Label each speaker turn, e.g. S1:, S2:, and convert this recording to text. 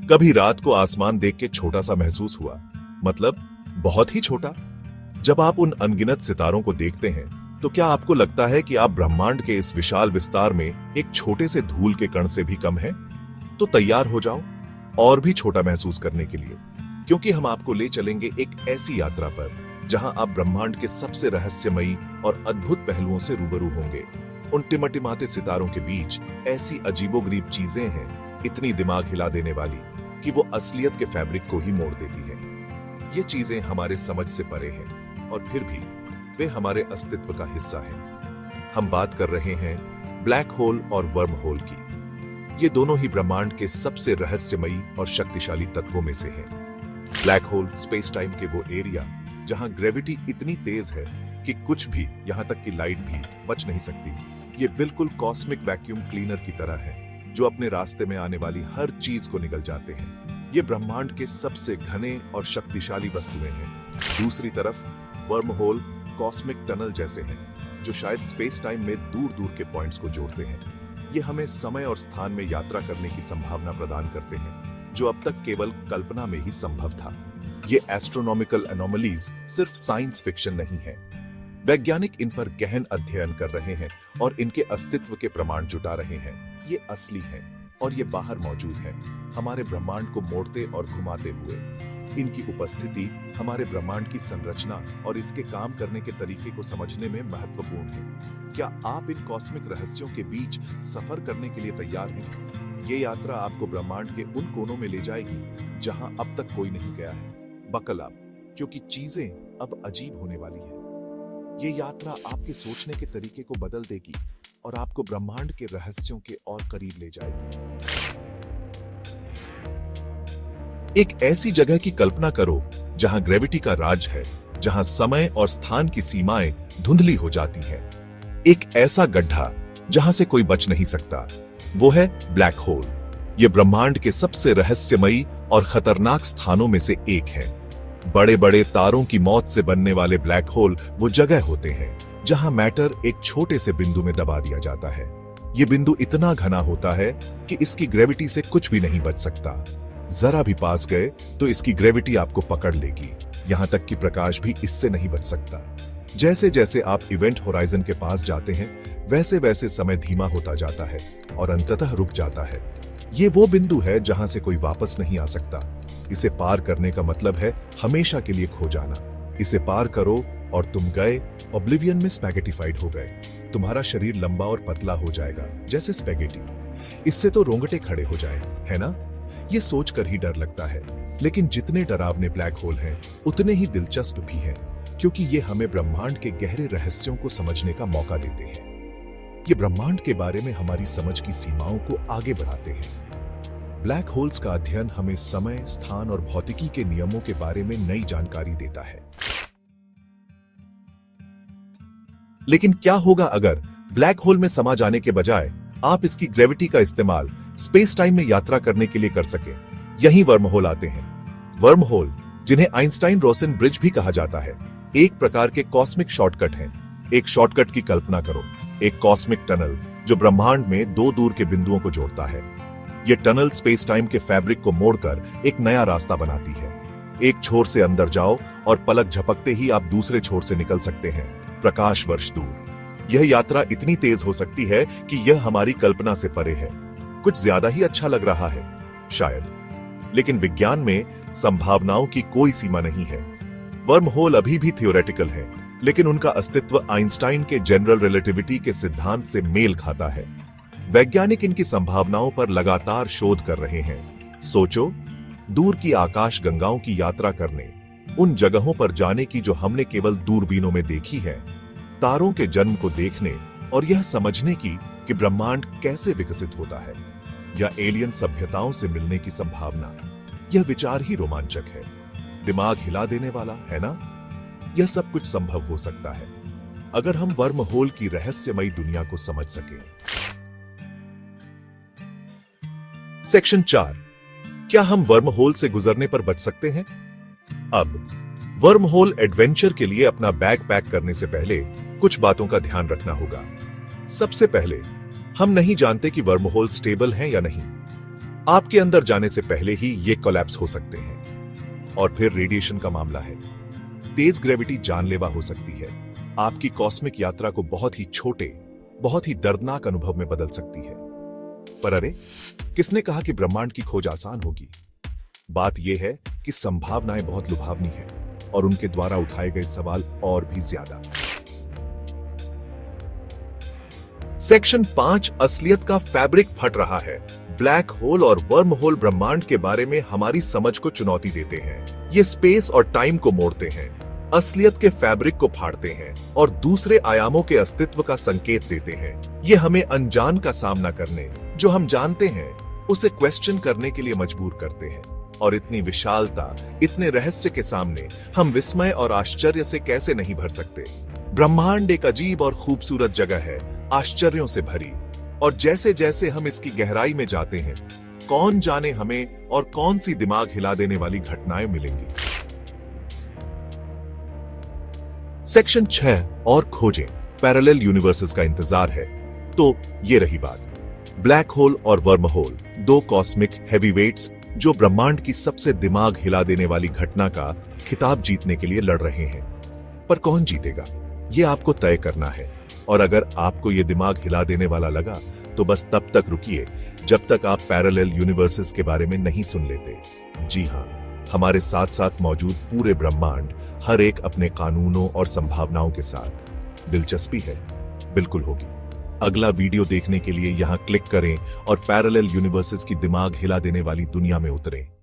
S1: कभी रात को आसमान देख के छोटा सा महसूस हुआ, मतलब बहुत ही छोटा? जब आप उन अनगिनत सितारों को देखते हैं तो क्या आपको लगता है कि आप ब्रह्मांड के इस विशाल विस्तार में एक छोटे से धूल के कण से भी कम हैं? तो तैयार हो जाओ और भी छोटा महसूस करने के लिए, क्योंकि हम आपको ले चलेंगे एक ऐसी यात्रा पर जहां आप ब्रह्मांड के सबसे रहस्यमयी और अद्भुत पहलुओं से रूबरू होंगे। उन टिमटिमाते सितारों के बीच ऐसी अजीबोगरीब चीजें हैं, इतनी दिमाग हिला देने वाली कि वो असलियत के फैब्रिक को ही मोड़ देती है। ये चीजें हमारे समझ से परे हैं और फिर भी वे हमारे अस्तित्व का हिस्सा हैं। हम बात कर रहे हैं ब्लैक होल और वर्म होल की। ये दोनों ही ब्रह्मांड के सबसे रहस्यमयी और शक्तिशाली तत्वों में से हैं। ब्लैक होल स्पेस टाइम के वो एरिया जहां ग्रेविटी इतनी तेज है कि कुछ भी, यहां तक कि लाइट भी, बच नहीं सकती। ये बिल्कुल कॉस्मिक वैक्यूम क्लीनर की तरह है जो अपने रास्ते में आने वाली हर चीज को निगल जाते हैं। ये ब्रह्मांड के सबसे घने और शक्तिशाली वस्तुएं हैं। दूसरी तरफ वर्म होल कॉस्मिक टनल जैसे हैं जो शायद स्पेस टाइम में दूर दूर के पॉइंट्स को जोड़ते हैं। ये हमें समय और स्थान में यात्रा करने की संभावना प्रदान करते हैं जो अब तक केवल कल्पना में ही संभव था। ये एस्ट्रोनॉमिकल एनोमलीज सिर्फ साइंस फिक्शन नहीं है। वैज्ञानिक इन पर गहन अध्ययन कर रहे हैं और इनके अस्तित्व के प्रमाण जुटा रहे हैं। ये असली हैं और ये बाहर मौजूद हैं, हमारे ब्रह्मांड को मोड़ते और घुमाते हुए। इनकी उपस्थिति हमारे ब्रह्मांड की संरचना और इसके काम करने के तरीके को समझने में महत्वपूर्ण है। क्या आप इन कॉस्मिक रहस्यों के बीच सफर करने के लिए तैयार हैं? ये यात्रा आपको ब्रह्मांड के उन कोनों में ले जाएगी जहां अब तक कोई नहीं गया है। बकल अप, क्योंकि चीजें अब अजीब होने वाली हैं। ये यात्रा आपके सोचने के तरीके को बदल देगी और आपको ब्रह्मांड के रहस्यों के और करीब ले जाएगी। एक ऐसी जगह की कल्पना करो जहां ग्रेविटी का राज है, जहां समय और स्थान की सीमाएं धुंधली हो जाती हैं। एक ऐसा गड्ढा जहां से कोई बच नहीं सकता, वो है ब्लैक होल। ये ब्रह्मांड के सबसे रहस्यमयी और खतरनाक स्थानों में से एक है। बड़े बड़े तारों की मौत से बनने वाले ब्लैक होल वो जगह होते हैं जहां मैटर एक छोटे से बिंदु में दबा दिया जाता है। ये बिंदु इतना घना होता है कि इसकी ग्रेविटी से कुछ भी नहीं बच सकता। जरा भी पास गए तो इसकी ग्रेविटी आपको पकड़ लेगी, यहां तक कि प्रकाश भी इससे नहीं बच सकता। जैसे जैसे आप इवेंट होराइजन के पास जाते हैं, वैसे वैसे समय धीमा होता जाता है और अंततः रुक जाता है। ये वो बिंदु है जहां से कोई वापस नहीं आ सकता। इसे पार करने का मतलब है हमेशा के लिए खो जाना। इसे पार करो और तुम गए, ऑब्लिवियन में स्पैगेटिफाइड हो गए। तुम्हारा शरीर लंबा और पतला हो जाएगा जैसे स्पैगेटी। इससे तो रोंगटे खड़े हो जाए, है ना? ये सोचकर ही डर लगता है, लेकिन जितने डरावने ब्लैक होल हैं उतने ही दिलचस्प भी हैं, क्योंकि ये हमें ब्रह्मांड के गहरे रहस्यों को समझने का मौका देते हैं। ये ब्रह्मांड के बारे में हमारी समझ की सीमाओं को आगे बढ़ाते हैं। ब्लैक होल्स का अध्ययन हमें समय, स्थान और भौतिकी के नियमों के बारे में नई जानकारी देता है। लेकिन क्या होगा अगर ब्लैक होल में समा जाने के बजाय आप इसकी ग्रेविटी का इस्तेमाल स्पेस टाइम में यात्रा करने के लिए कर सके? यही वर्म होल आते हैं। वर्म होल, जिन्हें आइंस्टाइन रोसेन ब्रिज भी कहा जाता है, एक प्रकार के कॉस्मिक शॉर्टकट हैं। एक शॉर्टकट की कल्पना करो, एक कॉस्मिक टनल जो ब्रह्मांड में दो दूर के बिंदुओं को जोड़ता है। यह टनल स्पेस टाइम के फैब्रिक को मोड़कर एक नया रास्ता बनाती है। एक छोर से अंदर जाओ और पलक झपकते ही आप दूसरे छोर से निकल सकते हैं, प्रकाश वर्ष दूर। यह यात्रा इतनी तेज हो सकती है कि यह हमारी कल्पना से परे है। कुछ ज्यादा ही अच्छा लग रहा है शायद, लेकिन विज्ञान में संभावनाओं की कोई सीमा नहीं है। वर्म होल अभी भी थियोरेटिकल है, लेकिन उनका अस्तित्व आइंस्टाइन के जनरल रिलेटिविटी के सिद्धांत से मेल खाता है। वैज्ञानिक इनकी संभावनाओं पर लगातार शोध कर रहे हैं। सोचो, दूर की आकाश गंगाओं की यात्रा करने, उन जगहों पर जाने की जो हमने केवल दूरबीनों में देखी है, तारों के जन्म को देखने और यह समझने की कि ब्रह्मांड कैसे विकसित होता है, या एलियन सभ्यताओं से मिलने की संभावना। यह विचार ही रोमांचक है, दिमाग हिला देने वाला, है ना? यह सब कुछ संभव हो सकता है अगर हम वर्म होल की रहस्यमयी दुनिया को समझ सकें। सेक्शन 4, क्या हम वर्म होल से गुजरने पर बच सकते हैं? अब वर्म होल एडवेंचर के लिए अपना बैग पैक करने से पहले कुछ बातों का ध्यान रखना होगा। सबसे पहले, हम नहीं जानते कि वर्म होल स्टेबल है या नहीं। आपके अंदर जाने से पहले ही ये कोलैप्स हो सकते हैं। और फिर रेडिएशन का मामला है। तेज ग्रेविटी जानलेवा हो सकती है, आपकी कॉस्मिक यात्रा को बहुत ही छोटे, बहुत ही दर्दनाक अनुभव में बदल सकती है। पर अरे, किसने कहा कि ब्रह्मांड की खोज आसान होगी? बात यह है कि संभावनाएं बहुत लुभावनी है और उनके द्वारा उठाए गए सवाल और भी ज्यादा। सेक्शन 5, असलियत का फैब्रिक फट रहा है। ब्लैक होल और वर्म होल ब्रह्मांड के बारे में हमारी समझ को चुनौती देते हैं। ये स्पेस और टाइम को मोड़ते हैं, असलियत के फैब्रिक को फाड़ते हैं और दूसरे आयामों के अस्तित्व का संकेत देते हैं। ये हमें अनजान का सामना करने, जो हम जानते हैं उसे क्वेश्चन करने के लिए मजबूर करते हैं। और इतनी विशालता, इतने रहस्य के सामने हम विस्मय और आश्चर्य से कैसे नहीं भर सकते? ब्रह्मांड एक अजीब और खूबसूरत जगह है, आश्चर्यों से भरी। और जैसे जैसे हम इसकी गहराई में जाते हैं, कौन जाने हमें और कौन सी दिमाग हिला देने वाली घटनाएं मिलेंगी। सेक्शन 6, और खोजें, पैरेलल यूनिवर्सेस का इंतजार है। तो ये रही बात, ब्लैक होल और वर्म होल, दो कॉस्मिक हैवीवेट्स जो ब्रह्मांड की सबसे दिमाग हिला देने वाली घटना का खिताब जीतने के लिए लड़ रहे हैं। पर कौन जीतेगा, यह आपको तय करना है। और अगर आपको यह दिमाग हिला देने वाला लगा, तो बस तब तक रुकिए जब तक आप पैरेलल यूनिवर्सेस के बारे में नहीं सुन लेते। जी हां, हमारे साथ साथ मौजूद पूरे ब्रह्मांड, हर एक अपने कानूनों और संभावनाओं के साथ। दिलचस्पी है? बिल्कुल होगी। अगला वीडियो देखने के लिए यहां क्लिक करें और पैरेलल यूनिवर्सेस की दिमाग हिला देने वाली दुनिया में उतरें।